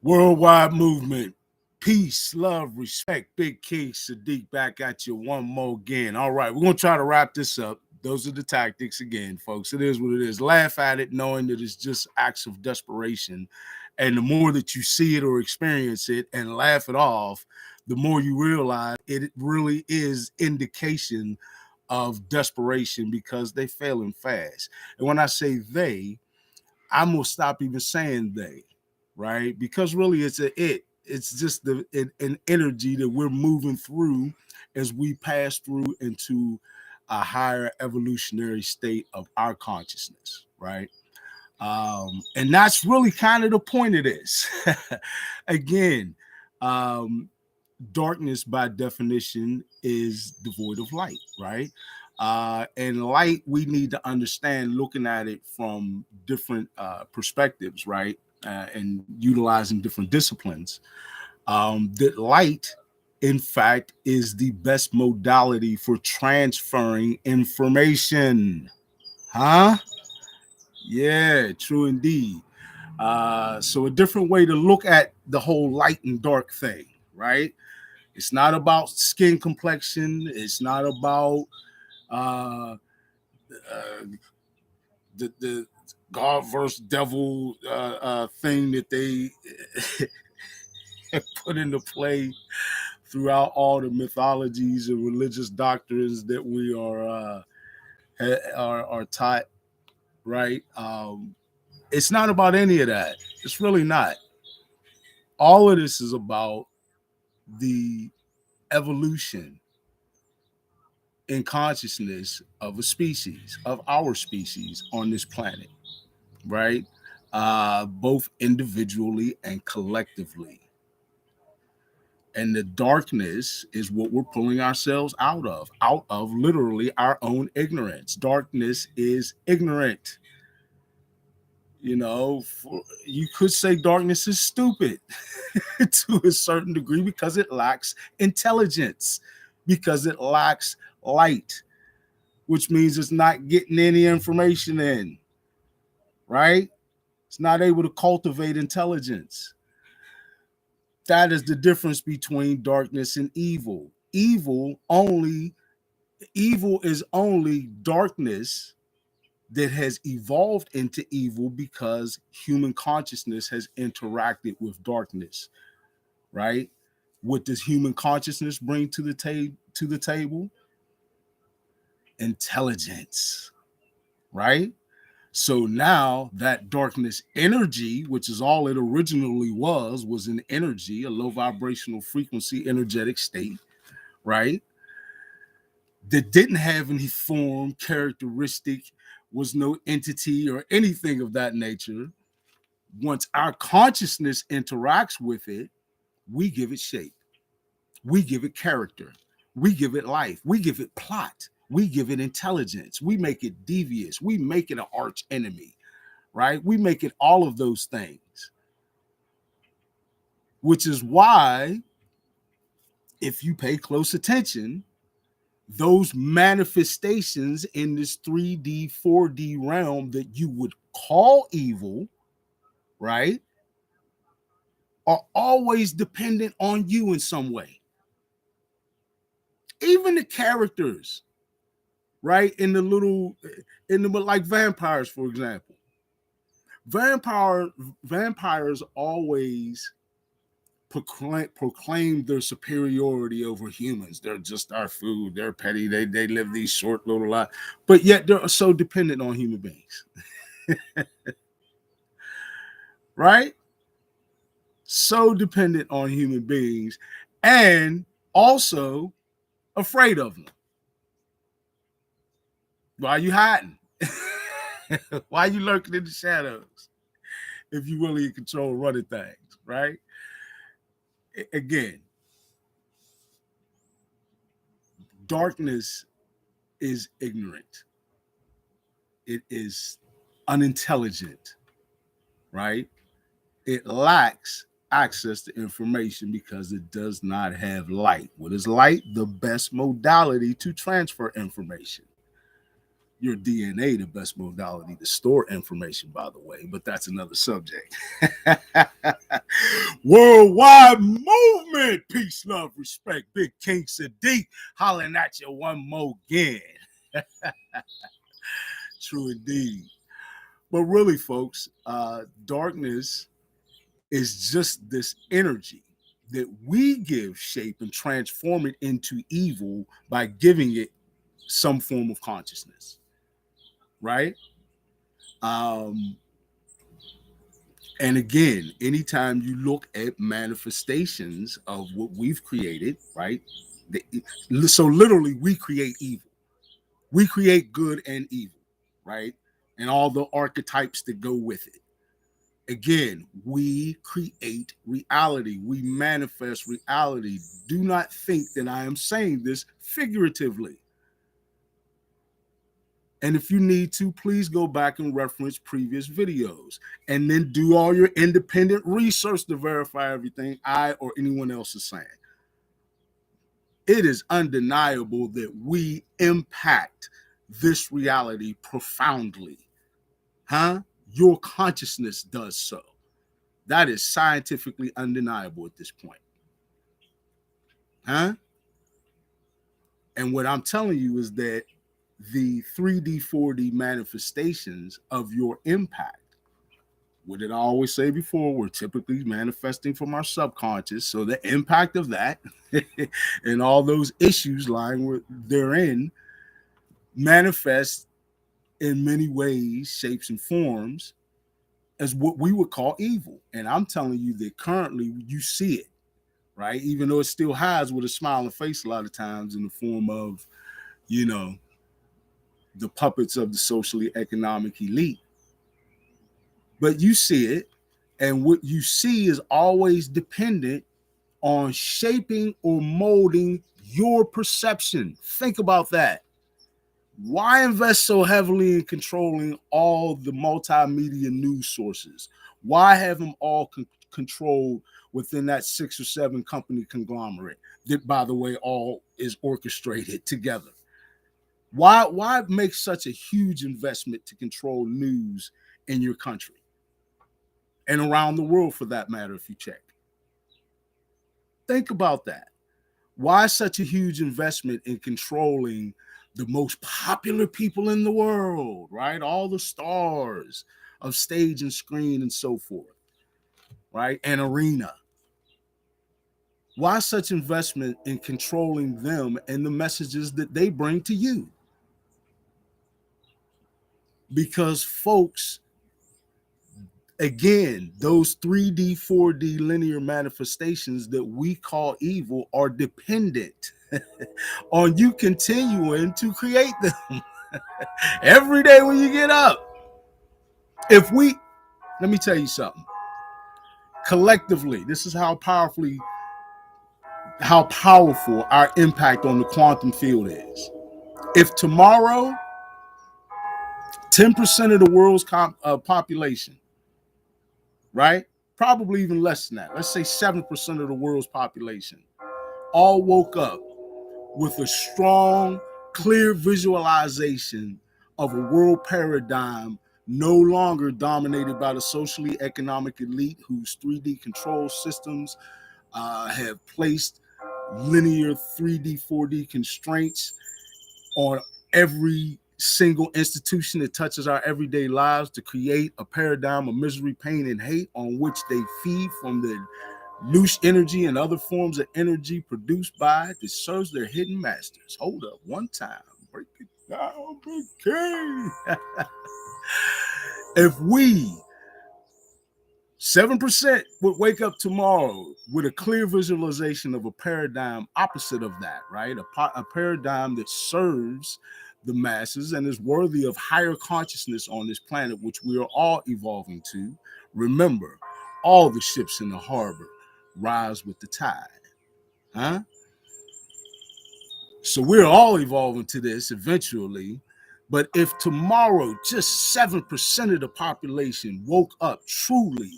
Worldwide movement. Peace, love, respect. Big King Sadiq back at you one more again. All right, we're going to try to wrap this up. Those are the tactics again, folks. It is what it is. Laugh at it, knowing that it's just acts of desperation. And the more that you see it or experience it and laugh it off, the more you realize it really is indication of desperation because they failing fast. And when I say they, I'm going to stop even saying they, right? Because really it's a it. It's just an energy that we're moving through as we pass through into a higher evolutionary state of our consciousness, right? And that's really kind of the point of this. Again, darkness by definition is devoid of light, right? And light, we need to understand looking at it from different perspectives, right? And utilizing different disciplines. That light, in fact, is the best modality for transferring information. Huh? Yeah, true indeed. So a different way to look at the whole light and dark thing, right? It's not about skin complexion. It's not about uh, the God versus devil thing that they put into play throughout all the mythologies and religious doctrines that we are taught. Right? It's not about any of that. It's really not. All of this is about the evolution in consciousness of a species, of our species on this planet, right? Both individually and collectively. And the darkness is what we're pulling ourselves out of literally our own ignorance. Darkness is ignorant. You know, you could say darkness is stupid to a certain degree because it lacks intelligence, because it lacks light, which means it's not getting any information in, right? It's not able to cultivate intelligence. That is the difference between darkness and evil. Evil is only darkness that has evolved into evil because human consciousness has interacted with darkness, right? What does human consciousness bring to the table? Intelligence, right? So now that darkness energy, which is all it originally was an energy, a low vibrational frequency, energetic state, right? That didn't have any form, characteristic, was no entity or anything of that nature. Once our consciousness interacts with it, we give it shape. We give it character. We give it life. We give it plot. We give it intelligence. We make it devious. We make it an arch enemy, right? We make it all of those things, which is why, if you pay close attention, those manifestations in this 3D, 4D realm that you would call evil, right, are always dependent on you in some way. Even the characters, right, in the like vampires, for example. Vampires always proclaim their superiority over humans. They're just our food. They're petty. They live these short little lives, but yet they're so dependent on human beings, right? So dependent on human beings, and also afraid of them. Why are you hiding? Why are you lurking in the shadows if you really in control of running things, right? Again, darkness is ignorant. It is unintelligent, right? It lacks access to information because it does not have light. What is light? The best modality to transfer information. your DNA the best modality to store information, by the way, but that's another subject. Worldwide movement, peace, love, respect. Big King Sadiq hollering at you one more again. True indeed. But really, folks, darkness is just this energy that we give shape and transform it into evil by giving it some form of consciousness, right? Um, and again, anytime you look at manifestations of what we've created, right? So literally, we create evil. We create good and evil, right? And all the archetypes that go with it. Again, we create reality. We manifest reality. Do not think that I am saying this figuratively. And if you need to, please go back and reference previous videos and then do all your independent research to verify everything I or anyone else is saying. It is undeniable that we impact this reality profoundly. Your consciousness does so. That is scientifically undeniable at this point. And what I'm telling you is that the 3D, 4D manifestations of your impact, what did I always say before? We're typically manifesting from our subconscious. So the impact of that and all those issues lying therein manifest in many ways, shapes, and forms as what we would call evil. And I'm telling you that currently you see it, right? Even though it still hides with a smiling face a lot of times in the form of, the puppets of the socially economic elite. But you see it, and what you see is always dependent on shaping or molding your perception. Think about that. Why invest so heavily in controlling all the multimedia news sources? Why have them all controlled within that 6 or 7 company conglomerate that, by the way, all is orchestrated together? Why make such a huge investment to control news in your country and around the world, for that matter, if you check? Think about that. Why such a huge investment in controlling the most popular people in the world, right? All the stars of stage and screen and so forth, right? And arena. Why such investment in controlling them and the messages that they bring to you? Because folks, again, those 3D, 4D linear manifestations that we call evil are dependent on you continuing to create them every day when you get up. Let me tell you something. Collectively, this is how powerful our impact on the quantum field is. If tomorrow, 10% of the world's population, right? Probably even less than that. Let's say 7% of the world's population all woke up with a strong, clear visualization of a world paradigm no longer dominated by the socially economic elite whose 3D control systems have placed linear 3D, 4D constraints on every single institution that touches our everyday lives to create a paradigm of misery, pain, and hate on which they feed from the loose energy and other forms of energy produced by that serves their hidden masters. Hold up, one time, break it down, Big King. If we 7% would wake up tomorrow with a clear visualization of a paradigm opposite of that, right? A paradigm that serves the masses and is worthy of higher consciousness on this planet, which we are all evolving to. Remember, all the ships in the harbor rise with the tide. So we're all evolving to this eventually. But if tomorrow just 7% of the population woke up truly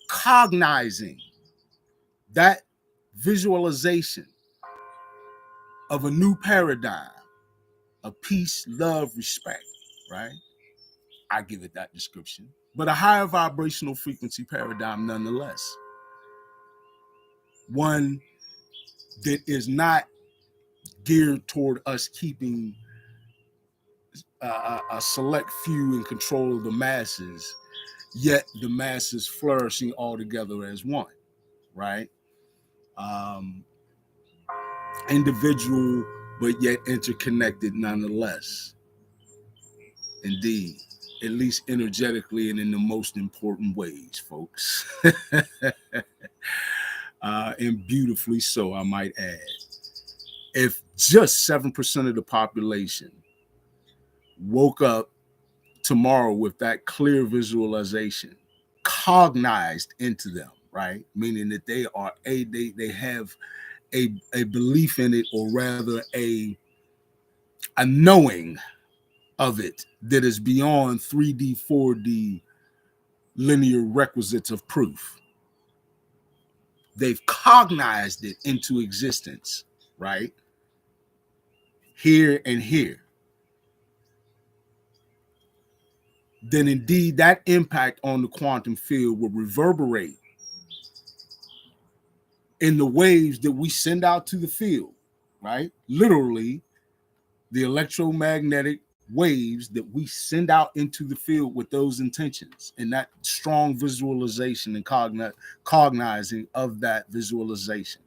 cognizing that visualization of a new paradigm of peace, love, respect, right? I give it that description. But a higher vibrational frequency paradigm nonetheless. One that is not geared toward us keeping a select few in control of the masses, yet the masses flourishing all together as one, right? Um, Individual, but yet interconnected nonetheless. Indeed, at least energetically and in the most important ways, folks. And beautifully so, I might add. If just 7% of the population woke up tomorrow with that clear visualization cognized into them, right? Meaning that they are they have a belief in it, or rather a knowing of it that is beyond 3D, 4D linear requisites of proof. They've cognized it into existence, right? Here and here. Then indeed that impact on the quantum field will reverberate in the waves that we send out to the field, right? Literally, the electromagnetic waves that we send out into the field with those intentions and that strong visualization and cognizing of that visualization.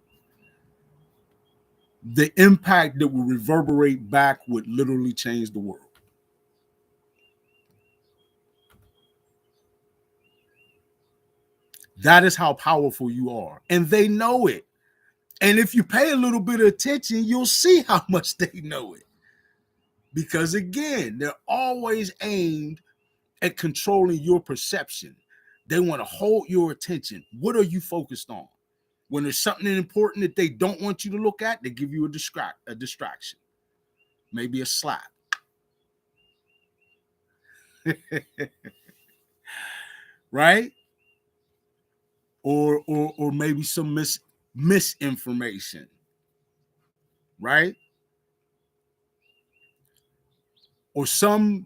The impact that will reverberate back would literally change the world. That is how powerful you are. And they know it. And if you pay a little bit of attention, you'll see how much they know it. Because again, they're always aimed at controlling your perception. They want to hold your attention. What are you focused on? When there's something important that they don't want you to look at, they give you a distraction. Maybe a slap. Right? Or maybe some misinformation. Right? Or some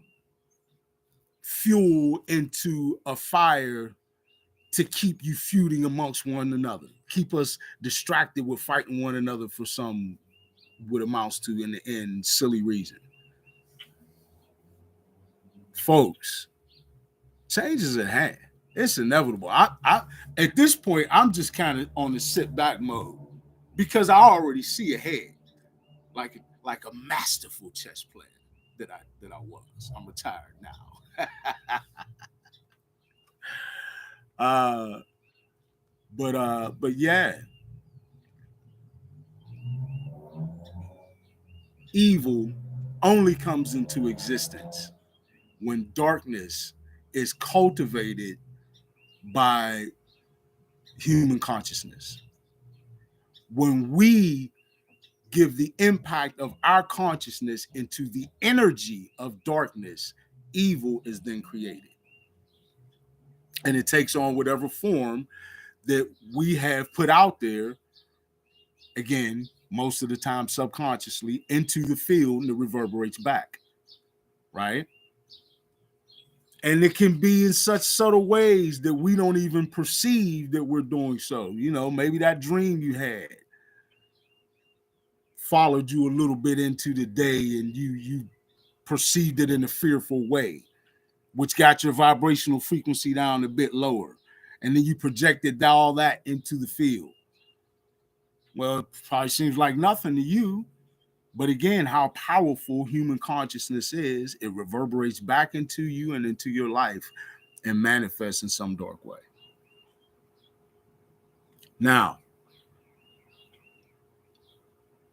fuel into a fire to keep you feuding amongst one another, keep us distracted with fighting one another for some what amounts to, in the end, silly reason. Folks, change is at hand. It's inevitable. I at this point, I'm just kind of on the sit back mode because I already see ahead, like a masterful chess player that I was. I'm retired now. But yeah, evil only comes into existence when darkness is cultivated by human consciousness. When we give the impact of our consciousness into the energy of darkness, evil is then created. And it takes on whatever form that we have put out there, again, most of the time subconsciously, into the field, and it reverberates back, right? And it can be in such subtle ways that we don't even perceive that we're doing so. You know, maybe that dream you had followed you a little bit into the day and you perceived it in a fearful way, which got your vibrational frequency down a bit lower. And then you projected all that into the field. Well, it probably seems like nothing to you. But again, how powerful human consciousness is, it reverberates back into you and into your life and manifests in some dark way. Now,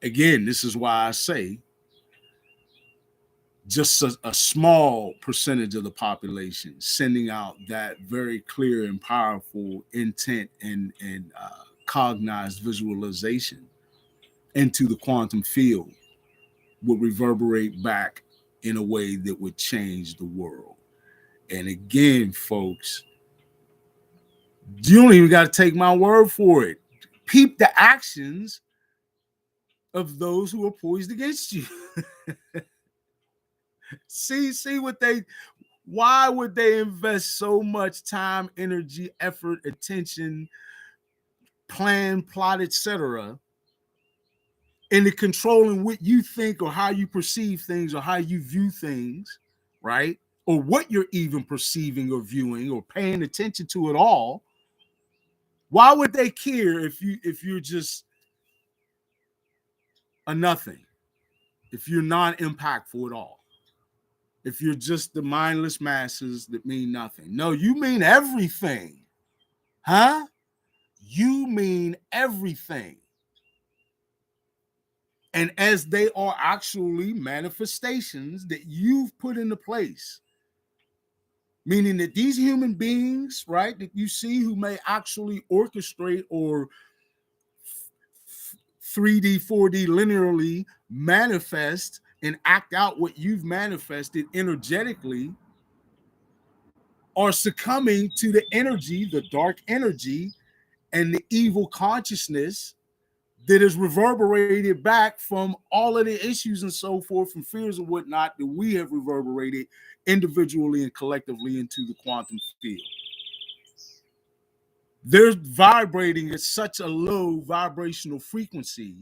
again, this is why I say just a small percentage of the population sending out that very clear and powerful intent and cognized visualization into the quantum field would reverberate back in a way that would change the world. And again, folks, you don't even got to take my word for it. Peep the actions of those who are poised against you. See what they, why would they invest so much time, energy, effort, attention, plan, plot, etc. into controlling what you think or how you perceive things or how you view things, right? Or what you're even perceiving or viewing or paying attention to at all? Why would they care if you're just a nothing, if you're non-impactful at all, if you're just the mindless masses that mean nothing? No, you mean everything, huh? You mean everything. And as they are actually manifestations that you've put into place, meaning that these human beings, right, that you see who may actually orchestrate or 3D, 4D linearly manifest and act out what you've manifested energetically, are succumbing to the energy, the dark energy, and the evil consciousness that is reverberated back from all of the issues and so forth, from fears and whatnot, that we have reverberated individually and collectively into the quantum field. They're vibrating at such a low vibrational frequency,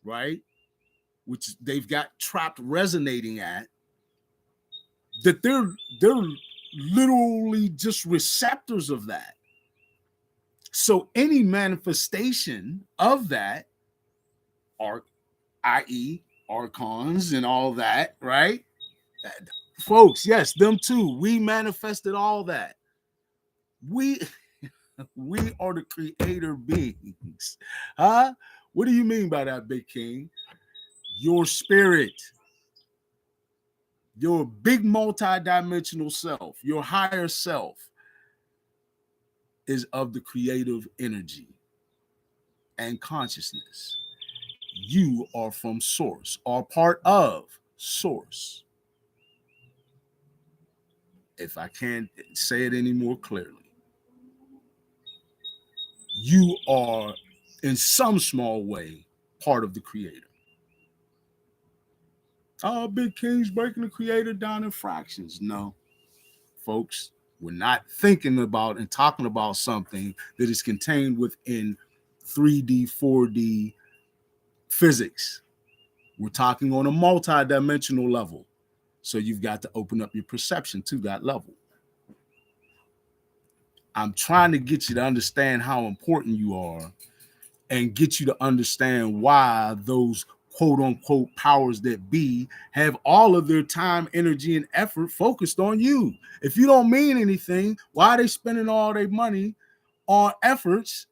right, which they've got trapped resonating at, that they're literally just receptors of that. So any manifestation of that, are, i.e., archons and all that, right? Folks, yes, them too. We manifested all that. We are the creator beings. Huh? What do you mean by that, Big King? Your spirit, your big multi-dimensional self, your higher self is of the creative energy and consciousness. You are from source, are part of source. If I can't say it any more clearly, you are in some small way part of the creator. Oh, Big King's breaking the creator down in fractions. No, folks, we're not thinking about and talking about something that is contained within 3D, 4D physics. We're talking on a multi-dimensional level. So you've got to open up your perception to that level. I'm trying to get you to understand how important you are and get you to understand why those quote unquote powers that be have all of their time, energy, and effort focused on you. If you don't mean anything, why are they spending all their money on efforts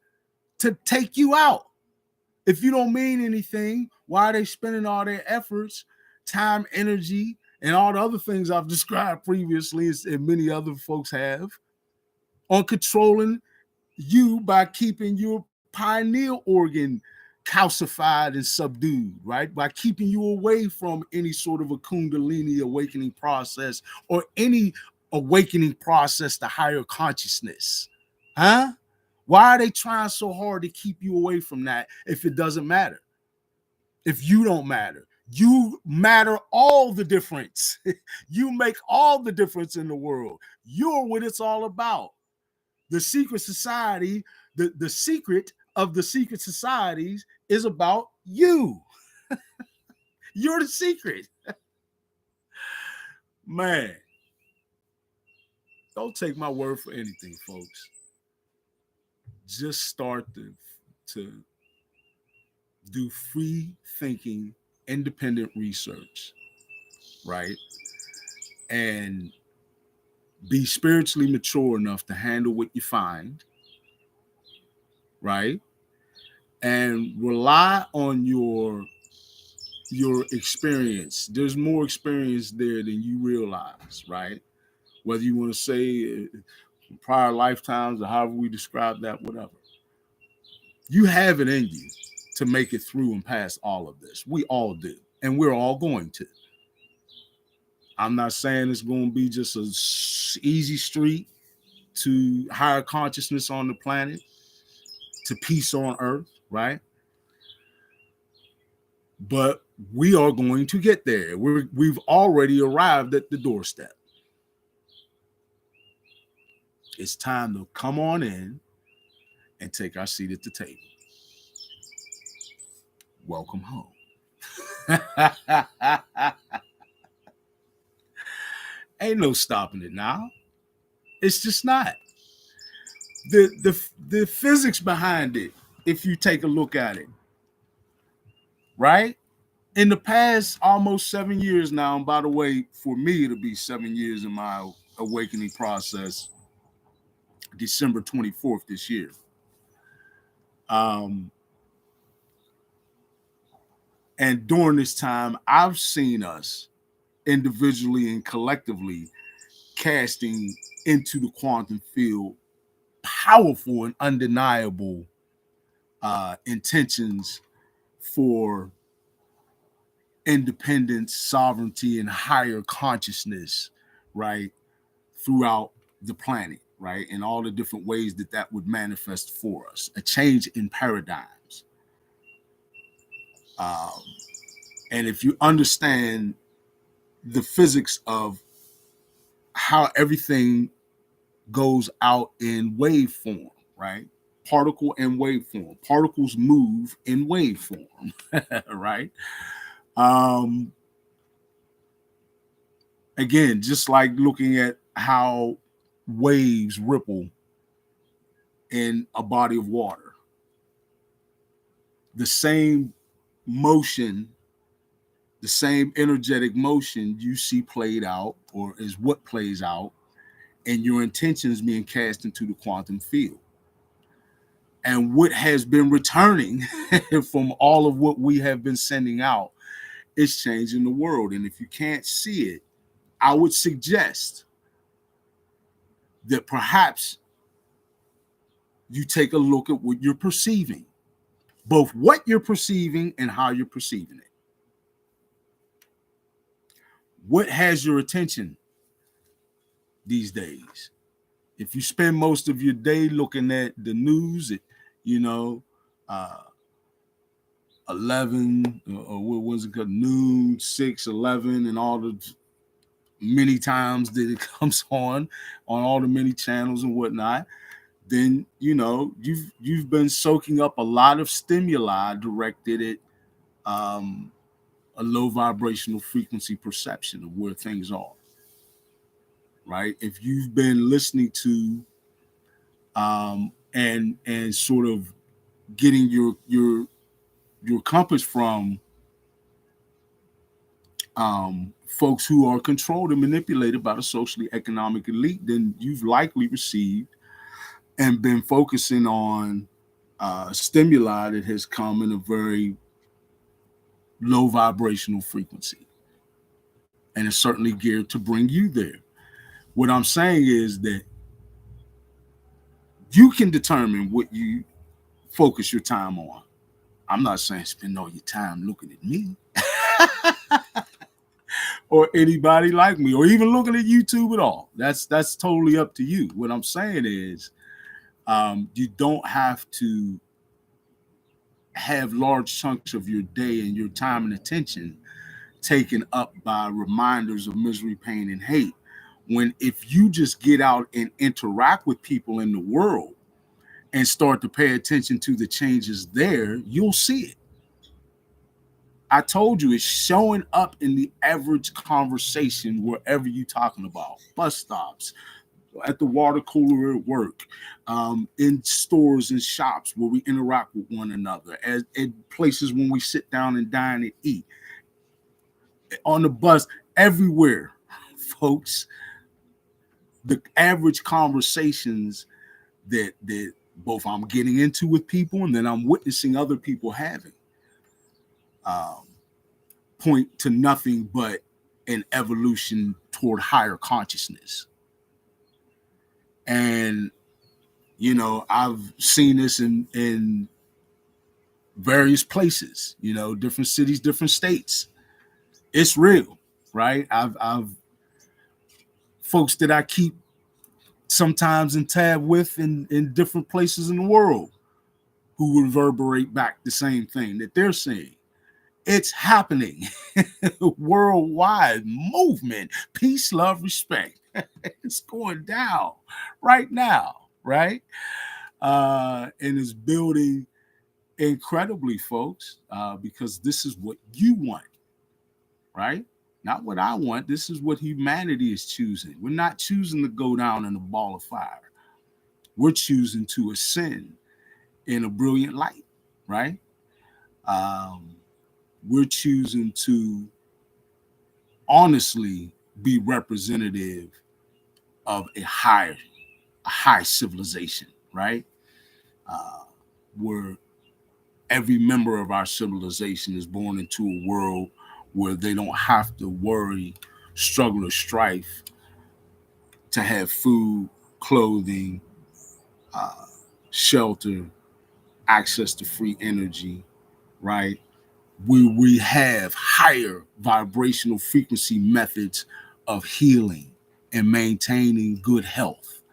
to take you out? If you don't mean anything, why are they spending all their efforts, time, energy, and all the other things I've described previously, and many other folks have, on controlling you by keeping your pineal organ calcified and subdued, right? By keeping you away from any sort of a Kundalini awakening process or any awakening process to higher consciousness. Huh? Why are they trying so hard to keep you away from that if it doesn't matter? If you don't matter, you matter all the difference. You make all the difference in the world. You're what it's all about. The secret society, the secret of the secret societies is about you. You're the secret. Man, don't take my word for anything, folks. Just start to do free thinking, independent research, right? And be spiritually mature enough to handle what you find, right? And rely on your experience. There's more experience there than you realize, right? Whether you want to say prior lifetimes or however we describe that, whatever. You have it in you to make it through and past all of this. We all do. And we're all going to. I'm not saying it's going to be just an easy street to higher consciousness on the planet, to peace on earth, right? But we are going to get there. We've already arrived at the doorstep. It's time to come on in and take our seat at the table. Welcome home. Ain't no stopping it now. It's just not. The physics behind it, if you take a look at it, right? In the past almost 7 years now, and by the way, for me, it'll be 7 years in my awakening process, December 24th this year. And during this time, I've seen us individually and collectively casting into the quantum field powerful and undeniable intentions for independence, sovereignty, and higher consciousness, right, throughout the planet, right, and all the different ways that that would manifest for us, a change in paradigms. And if you understand the physics of how everything goes out in wave form, right? Particle and wave form. Particles move in wave form, right? Again, just like looking at how waves ripple in a body of water. The same motion, the same energetic motion you see played out, or is what plays out, and your intentions being cast into the quantum field. And what has been returning from all of what we have been sending out is changing the world. And if you can't see it, I would suggest that perhaps you take a look at what you're perceiving, both what you're perceiving and how you're perceiving it. What has your attention these days? If you spend most of your day looking at the news, you know, 11, or what was it called, noon, 6, 11, and all the many times that it comes on all the many channels and whatnot, then you've been soaking up a lot of stimuli directed at a low vibrational frequency perception of where things are, right? If you've been listening to and sort of getting your compass from folks who are controlled and manipulated by the socially economic elite, then you've likely received and been focusing on stimuli that has come in a very low vibrational frequency. And it's certainly geared to bring you there. What I'm saying is that you can determine what you focus your time on. I'm not saying spend all your time looking at me or anybody like me, or even looking at YouTube at all. That's totally up to you. What I'm saying is you don't have to have large chunks of your day and your time and attention taken up by reminders of misery, pain, and hate. When if you just get out and interact with people in the world and start to pay attention to the changes there, you'll see it. I told you, it's showing up in the average conversation wherever you're talking about. Bus stops, at the water cooler at work, in stores and shops where we interact with one another, at places when we sit down and dine and eat, on the bus, everywhere, folks. The average conversations that both I'm getting into with people and then I'm witnessing other people having point to nothing but an evolution toward higher consciousness. And I've seen this in various places, different cities, different states. It's real, right? I've folks that I keep sometimes in tab with in different places in the world who reverberate back the same thing that they're seeing It's happening. Worldwide movement, peace, love, respect. It's going down right now, right? And it's building incredibly, folks, because this is what you want, right? Not what I want. This is what humanity is choosing. We're not choosing to go down in a ball of fire. We're choosing to ascend in a brilliant light, right? Um, we're choosing to honestly be representative of a high civilization, right? Uh, where every member of our civilization is born into a world where they don't have to worry, struggle, or strife to have food, clothing, uh, shelter, access to free energy, right? We have higher vibrational frequency methods of healing and maintaining good health,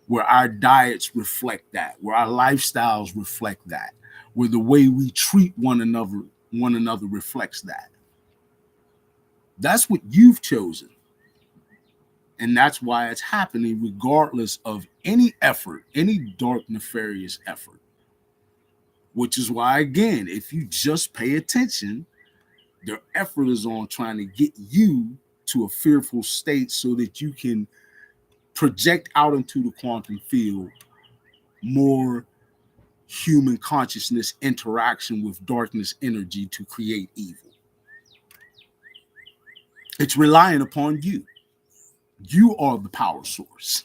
where our diets reflect that, where our lifestyles reflect that, where the way we treat one another reflects that. That's what you've chosen. And that's why it's happening regardless of any effort, any dark, nefarious effort. Which is why, again, if you just pay attention, their effort is on trying to get you to a fearful state so that you can project out into the quantum field more human consciousness interaction with darkness energy to create evil. It's relying upon you. You are the power source.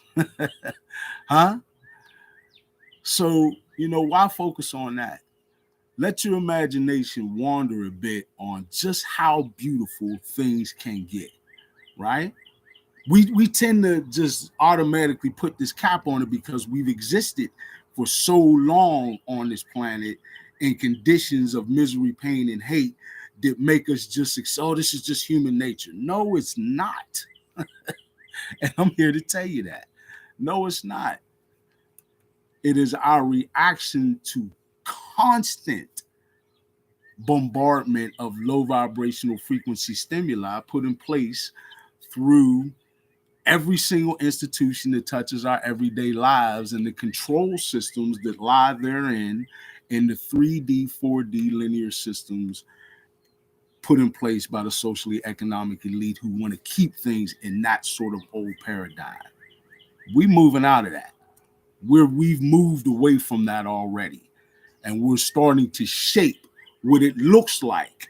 Huh? So, why focus on that? Let your imagination wander a bit on just how beautiful things can get, right? We tend to just automatically put this cap on it because we've existed for so long on this planet in conditions of misery, pain, and hate that make us just, oh, this is just human nature. No, it's not. And I'm here to tell you that. No, it's not. It is our reaction to constant bombardment of low vibrational frequency stimuli put in place through every single institution that touches our everyday lives and the control systems that lie therein in the 3D, 4D linear systems put in place by the socially economic elite who want to keep things in that sort of old paradigm. We're moving out of that. We've moved away from that already. And we're starting to shape what it looks like,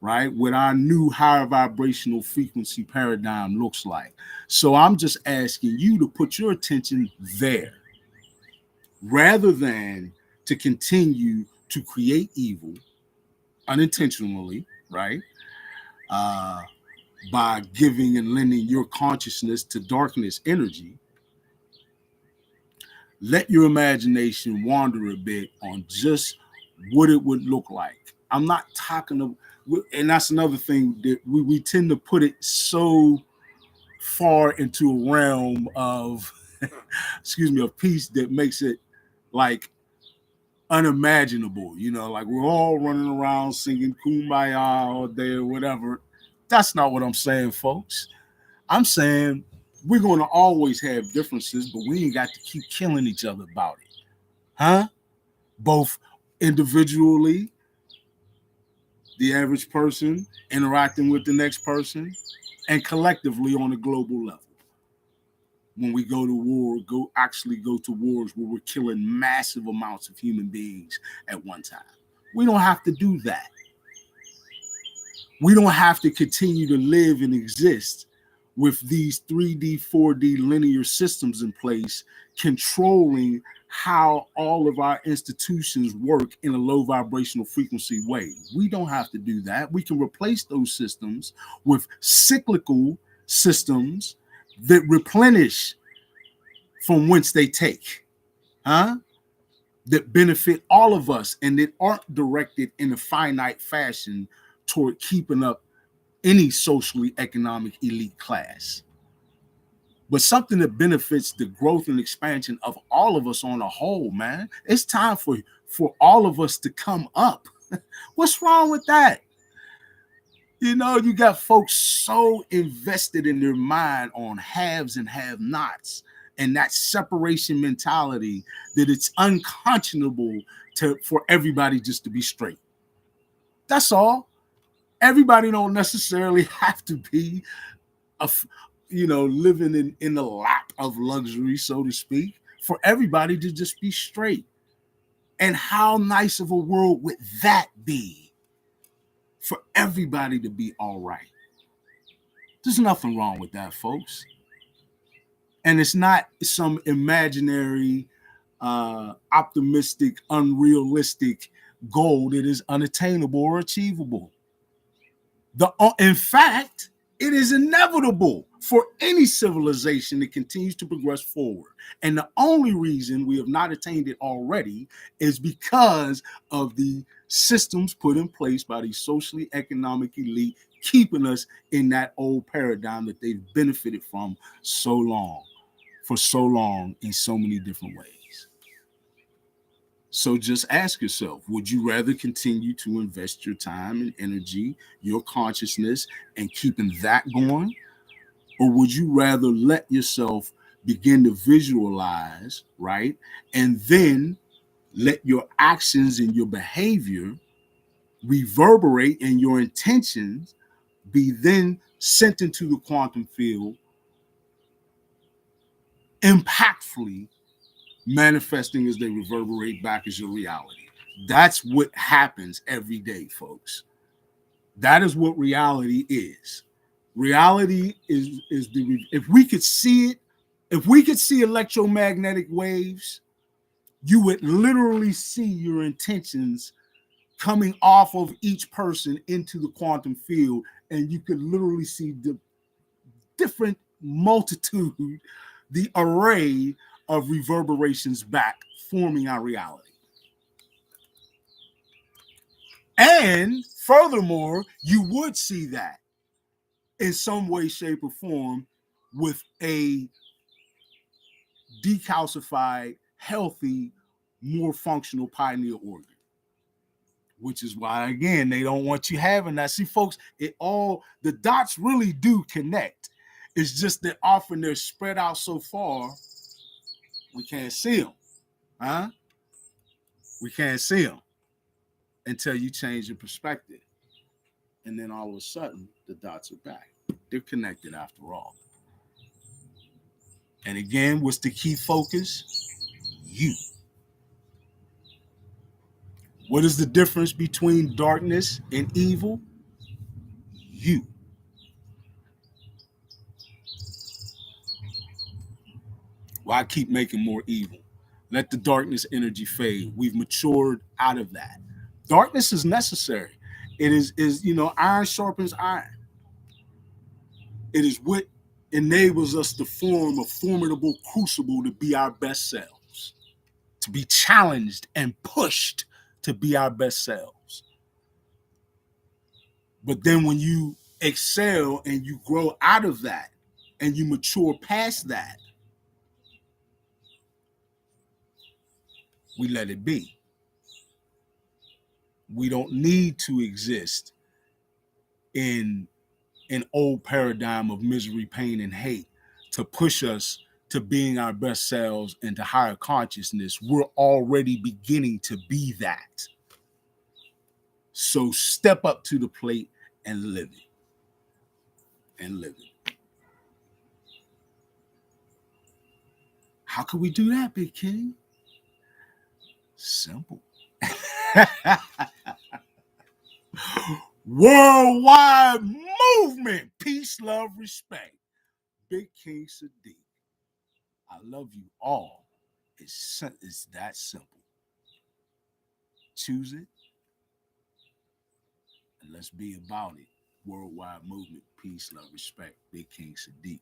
right? What our new higher vibrational frequency paradigm looks like. So I'm just asking you to put your attention there rather than to continue to create evil unintentionally, right? Uh, by giving and lending your consciousness to darkness energy. Let your imagination wander a bit on just what it would look like. I'm not talking about, and that's another thing that we tend to put it so far into a realm of, excuse me, of peace that makes it like unimaginable. Like we're all running around singing Kumbaya all day or whatever. That's not what I'm saying, folks. I'm saying we're going to always have differences, but we ain't got to keep killing each other about it. Huh? Both individually, the average person interacting with the next person, and collectively on a global level. When we go to war, go to wars where we're killing massive amounts of human beings at one time. We don't have to do that. We don't have to continue to live and exist with these 3D, 4D linear systems in place, controlling how all of our institutions work in a low vibrational frequency way. We don't have to do that. We can replace those systems with cyclical systems that replenish from whence they take, that benefit all of us and that aren't directed in a finite fashion toward keeping up any socially economic elite class, but something that benefits the growth and expansion of all of us on a whole, man. It's time for all of us to come up. What's wrong with that? You know, you got folks so invested in their mind on haves and have-nots and that separation mentality that it's unconscionable for everybody just to be straight. That's all. Everybody don't necessarily have to be living in the lap of luxury, so to speak, for everybody to just be straight. And how nice of a world would that be for everybody to be all right? There's nothing wrong with that, folks. And it's not some imaginary, optimistic, unrealistic goal that is unattainable or achievable. In fact, it is inevitable for any civilization that continues to progress forward. And the only reason we have not attained it already is because of the systems put in place by the socially economic elite, keeping us in that old paradigm that they've benefited from so long, for so long, in so many different ways. So just ask yourself, would you rather continue to invest your time and energy, your consciousness, and keeping that going? Or would you rather let yourself begin to visualize, right? And then let your actions and your behavior reverberate and your intentions be then sent into the quantum field impactfully, manifesting as they reverberate back as your reality. That's what happens every day, folks. That is what reality is. Reality is if we could see it, if we could see electromagnetic waves, you would literally see your intentions coming off of each person into the quantum field, and you could literally see the different multitude, the array of reverberations back, forming our reality. And furthermore, you would see that in some way, shape, or form with a decalcified, healthy, more functional pineal organ. Which is why, again, they don't want you having that. See, folks, the dots really do connect. It's just that often they're spread out so far, we can't see them. Huh? We can't see them until you change your perspective. And then all of a sudden, the dots are back. They're connected after all. And again, what's the key focus? You. What is the difference between darkness and evil? You. Why keep making more evil? Let the darkness energy fade. We've matured out of that. Darkness is necessary. It is iron sharpens iron. It is what enables us to form a formidable crucible to be our best selves, to be challenged and pushed to be our best selves. But then when you excel and you grow out of that and you mature past that, we let it be. We don't need to exist in an old paradigm of misery, pain, and hate to push us to being our best selves and to higher consciousness. We're already beginning to be that. So step up to the plate and live it. And live it. How can we do that, Big King? Simple. Worldwide movement. Peace, love, respect. Big King Sadiq. I love you all. It's that simple. Choose it and let's be about it. Worldwide movement. Peace, love, respect. Big King Sadiq.